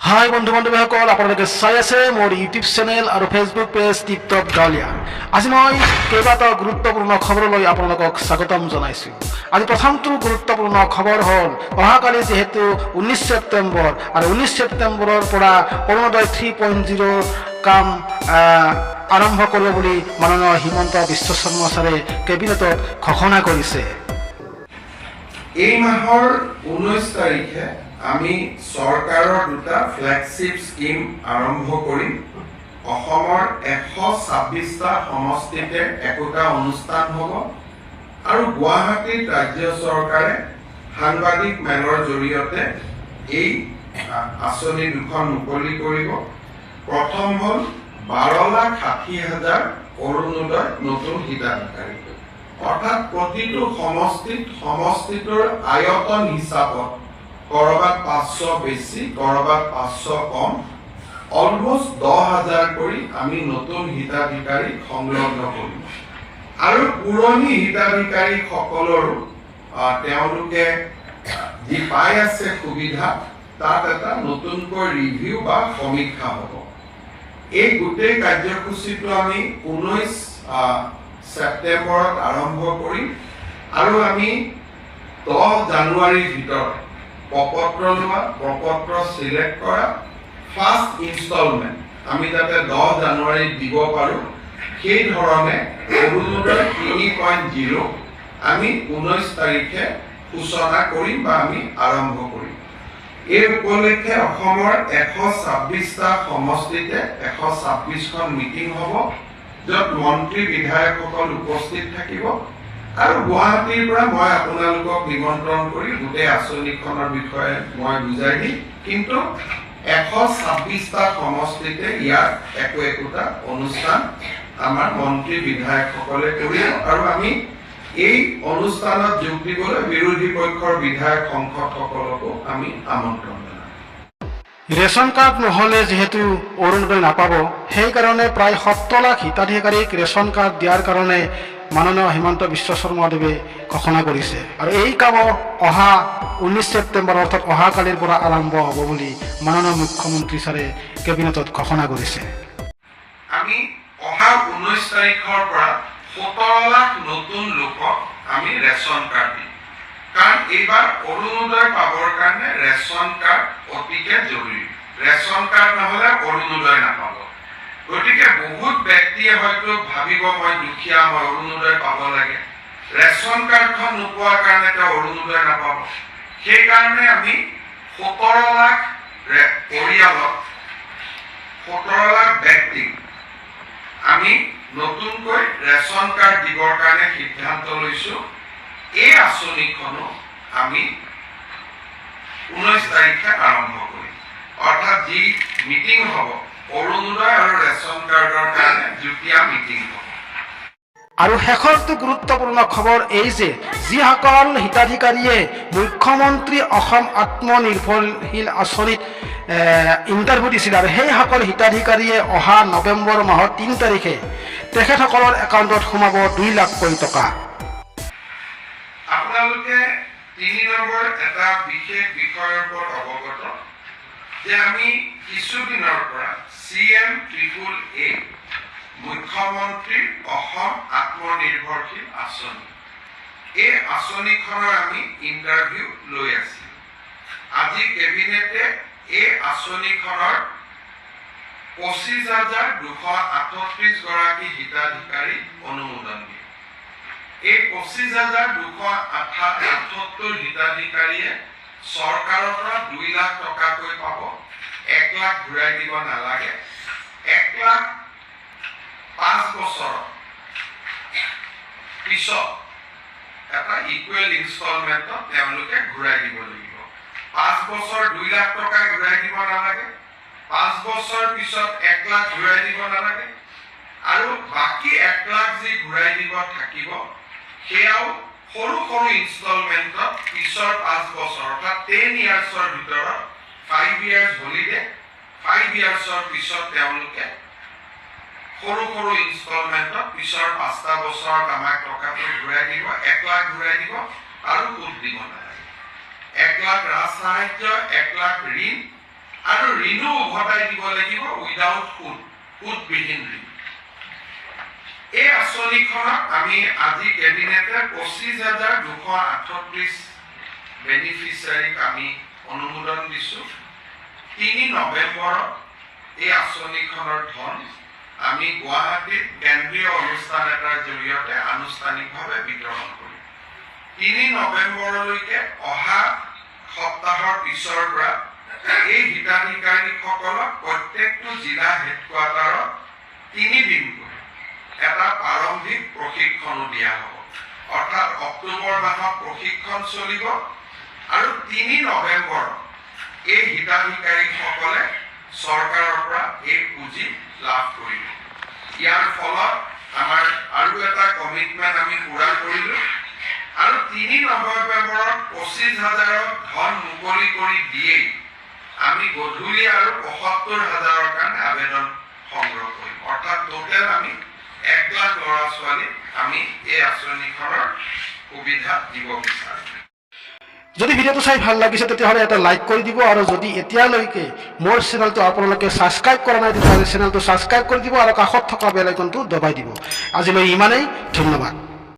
হাই বন্ধু বান্ধৱীসকল, আপোনালোকে চাই আছে মোৰ ইউটিউব চেনেল আৰু ফেচবুক পেজ টিপটপ গাঁৱলীয়া। আজি মই কেইবাটাও গুৰুত্বপূৰ্ণ খবৰলৈ আপোনালোকক স্বাগতম জনাইছোঁ। আজি প্ৰথমটো গুৰুত্বপূৰ্ণ খবৰ হ'ল, অহাকালি যিহেতু 19 ছেপ্টেম্বৰ আৰু 19 ছেপ্টেম্বৰৰ পৰা অৰুণোদয় 3.0 কাম আৰম্ভ কৰিব বুলি মাননীয় হিমন্ত বিশ্ব শৰ্মা ছাৰে কেবিনেটত ঘোষণা কৰিছে। এই মাহৰ 19 তাৰিখে আমি চৰকাৰৰ দুটা ফ্লেগশ্বিপ স্কিম আৰম্ভ কৰিম। অসমৰ 126টা সমষ্টিতে একোটা অনুষ্ঠান হ'ব আৰু গুৱাহাটীত ৰাজ্য চৰকাৰে সাংবাদিক মেলৰ জৰিয়তে এই আঁচনি দুখন মুকলি কৰিব। প্ৰথম হ'ল 12,60,000 অৰুণোদয় নতুন হিতাধিকাৰী, অৰ্থাৎ প্ৰতিটো সমষ্টিটোৰ আয়তন হিচাপত কৰবাত 500 বেছি, কৰবাত 500 কম, অলমষ্ট 10,000 কৰি আমি নতুন হিতাধিকাৰী সংলগ্ন কৰিম। আৰু পুৰণি হিতাধিকাৰীসকলৰো তেওঁলোকে যি পাই আছে সুবিধা, তাত এটা নতুনকৈ ৰিভিউ বা সমীক্ষা হ'ব। এই গোটেই কাৰ্যসূচীটো আমি 19 ছেপ্টেম্বৰত আৰম্ভ কৰিম আৰু আমি 10 জানুৱাৰীৰ ভিতৰত প্ৰপত্ৰ লোৱা, প্ৰপত্ৰ চিলেক্ট কৰা, ফাৰ্ষ্ট ইনষ্টলমেণ্ট আমি যাতে 10 জানুৱাৰীত দিব পাৰোঁ, সেই ধৰণে অৰুণোদয় 3.0 আমি 19 তাৰিখে সূচনা কৰিম বা আমি আৰম্ভ কৰিম। এই উপলক্ষে অসমৰ 126টা সমষ্টিতে 126খন মিটিং হ'ব, য'ত মন্ত্ৰী বিধায়কসকল উপস্থিত থাকিব আৰু গুৱাহাটীৰ পৰা মই আপোনালোকক নিমন্ত্ৰণ কৰি গোটেই আঁচনিখনৰ বিষয়ে মই বুজাই দিম। কিন্তু 126টা সমষ্টিতে ইয়াত একোটা অনুষ্ঠান আমাৰ মন্ত্ৰী বিধায়কসকলে কৰিব আৰু আমি এই অনুষ্ঠানত যোগ দিবলৈ বিৰোধী পক্ষৰ বিধায়ক সংসদসকলকো আমি আমন্ত্ৰণ জনাম। ৰেচন কাৰ্ড নহ'লে যিহেতু অৰুণোদয় নাপাব, সেইকাৰণে প্ৰায় 70 লাখ হিতাধিকাৰীক ৰেচন কাৰ্ড দিয়াৰ কাৰণে মাননীয় হিমন্ত বিশ্ব শৰ্মাদেৱে ঘোষণা কৰিছে আৰু এই কাম অহা 19 ছেপ্টেম্বৰ অৰ্থাৎ অহাকালিৰ পৰা আৰম্ভ হ'ব বুলি মাননীয় মুখ্যমন্ত্ৰী ছাৰে কেবিনেটত ঘোষণা কৰিছে। আমি অহা 19 তাৰিখৰ পৰা 17 লাখ নতুন লোকক আমি ৰেচন কাৰ্ড দিম, কাৰণ এইবাৰ অৰুণোদয় পাবৰ কাৰণে ৰেচন কাৰ্ড অতিকে জৰুৰী। ৰেচন কাৰ্ড নহ'লে অৰুণোদয় নাপাব। গতিকে বহুত ব্যক্তিয়ে হয়তো ভাবিব মই দুখীয়া, মই অৰুণোদয় পাব লাগে, ৰেচন কাৰ্ডখন নোপোৱাৰ কাৰণে তেওঁ অৰুণোদয় নাপাব। সেইকাৰণে আমি 17 লাখ পৰিয়ালক, 17 লাখ ব্যক্তিক আমি নতুনকৈ ৰেচন কাৰ্ড দিবৰ কাৰণে সিদ্ধান্ত লৈছোঁ। এই আঁচনিখনো আমি 19 তাৰিখে আৰম্ভ কৰিম, অৰ্থাৎ যি মিটিং হ'ব অৰুণোদয় আৰু ৰেচন কাৰ্ডৰ কাৰণে যুটীয়া মিটিং হ'ব। আৰু শেষৰটো গুৰুত্বপূৰ্ণ খবৰ এই যে যিসকল হিতাধিকাৰীয়ে মুখ্যমন্ত্ৰী অসম আত্মনিৰ্ভৰশীল আঁচনিত ইণ্টাৰভিউ দিছিল আৰু সেইসকল হিতাধিকাৰীয়ে অহা নৱেম্বৰ মাহৰ 3 তাৰিখে তেখেতসকলৰ একাউণ্টত সোমাব 2 লাখ কোটি টকা। আপোনালোকে 3 নম্বৰ এটা বিশেষ বিষয়ৰ ওপৰত অৱগত যে আমি কিছুদিনৰ পৰা CM-AAA মুখ্যমন্ত্ৰীৰ অসম আত্মনিৰ্ভৰশীল আঁচনি, এই আঁচনিখনৰ আমি ইণ্টাৰভিউ লৈ আছোঁ। আজি কেবিনেটে এই আঁচনিখনৰ 25,238 গৰাকী হিতাধিকাৰী অনুমোদন দিয়ে। এই 25,278 হিতাধিকাৰীয়ে চৰকাৰৰ পৰা 2 লাখ টকাকৈ পাব। 1 লাখ ঘূৰাই দিব নালাগে। 1 লাখ 5 বছৰ পিছত এটা ইকুৱেল ইনষ্টলমেণ্টত তেওঁলোকে ঘূৰাই দিব লাগিব। 5 বছৰ 2 লাখ টকা ঘূৰাই দিব নালাগে, 5 বছৰ পিছত 1 লাখ ঘূৰাই দিব নালাগে, আৰু বাকী 1 লাখ যি ঘূৰাই দিব থাকিব সেয়াও সৰু সৰু ইনষ্টলমেণ্টত পিছৰ 5 বছৰ অৰ্থাৎ 10 ইয়াৰ্ছৰ ভিতৰত 5 ইয়াৰ্ছ হলিডে, 5 ইয়াৰ্ছৰ পিছত তেওঁলোকে সৰু সৰু ইনষ্টলমেণ্টত পিছৰ 5টা বছৰত আমাক টকাটো ঘূৰাই দিব, 1 লাখ ঘূৰাই দিব আৰু সুদ দিব নালাগে। 1 লাখ ৰাজ সাহায্য, 1 লাখ ঋণ আৰু ঋণো উভতাই দিব লাগিব উইদাউট সুদবিহীন ঋণ। এই আঁচনিখনক আমি আজি কেবিনেটে 25,238 বেনিফিচিয়াৰীক আমি অনুমোদন দিছোঁ। 3 নৱেম্বৰত এই আঁচনিখনৰ ধন আমি গুৱাহাটীত কেন্দ্ৰীয় অনুষ্ঠান এটাৰ জৰিয়তে আনুষ্ঠানিকভাৱে বিতৰণ কৰিম। 3 নৱেম্বৰলৈকে অহা সপ্তাহৰ পিছৰ পৰা এই হিতাধিকাৰীসকলক প্ৰত্যেকটো জিলা হেডকোৱাৰ্টাৰত 3 দিনকৈ এটা প্ৰাৰম্ভিক প্ৰশিক্ষণো দিয়া হ'ব। অৰ্থাৎ অক্টোবৰ মাহত প্ৰশিক্ষণ চলিব আৰু 3 নৱেম্বৰত এই হিতাধিকাৰীসকলে চৰকাৰৰ পৰা এই পুঁজি লাভ কৰিব। ইয়াৰ ফলত আমাৰ আৰু এটা কমিটমেণ্ট আমি পূৰা কৰিলোঁ আৰু 3 নৱেম্বৰত 25,000 ধন মুকলি কৰি দিয়েই আমি গধূলি আৰু 75,000 কাৰণে আবেদন সংগ্ৰহ কৰিম। অৰ্থাৎ টোটেল আমি 1 লাখ ল'ৰা ছোৱালীক আমি এই আঁচনিখনৰ সুবিধা দিব বিচাৰোঁ। যদি ভিডিঅ'টো চাই ভাল লাগিছে তেতিয়াহ'লে এটা লাইক কৰি দিব আৰু যদি এতিয়ালৈকে মোৰ চেনেলটো আপোনালোকে ছাবস্ক্ৰাইব কৰা নাই তেতিয়াহ'লে চেনেলটো ছাবস্ক্ৰাইব কৰি দিব আৰু কাষত থকা বেল আইকনটো দবাই দিব। আজিলৈ ইমানেই, ধন্যবাদ।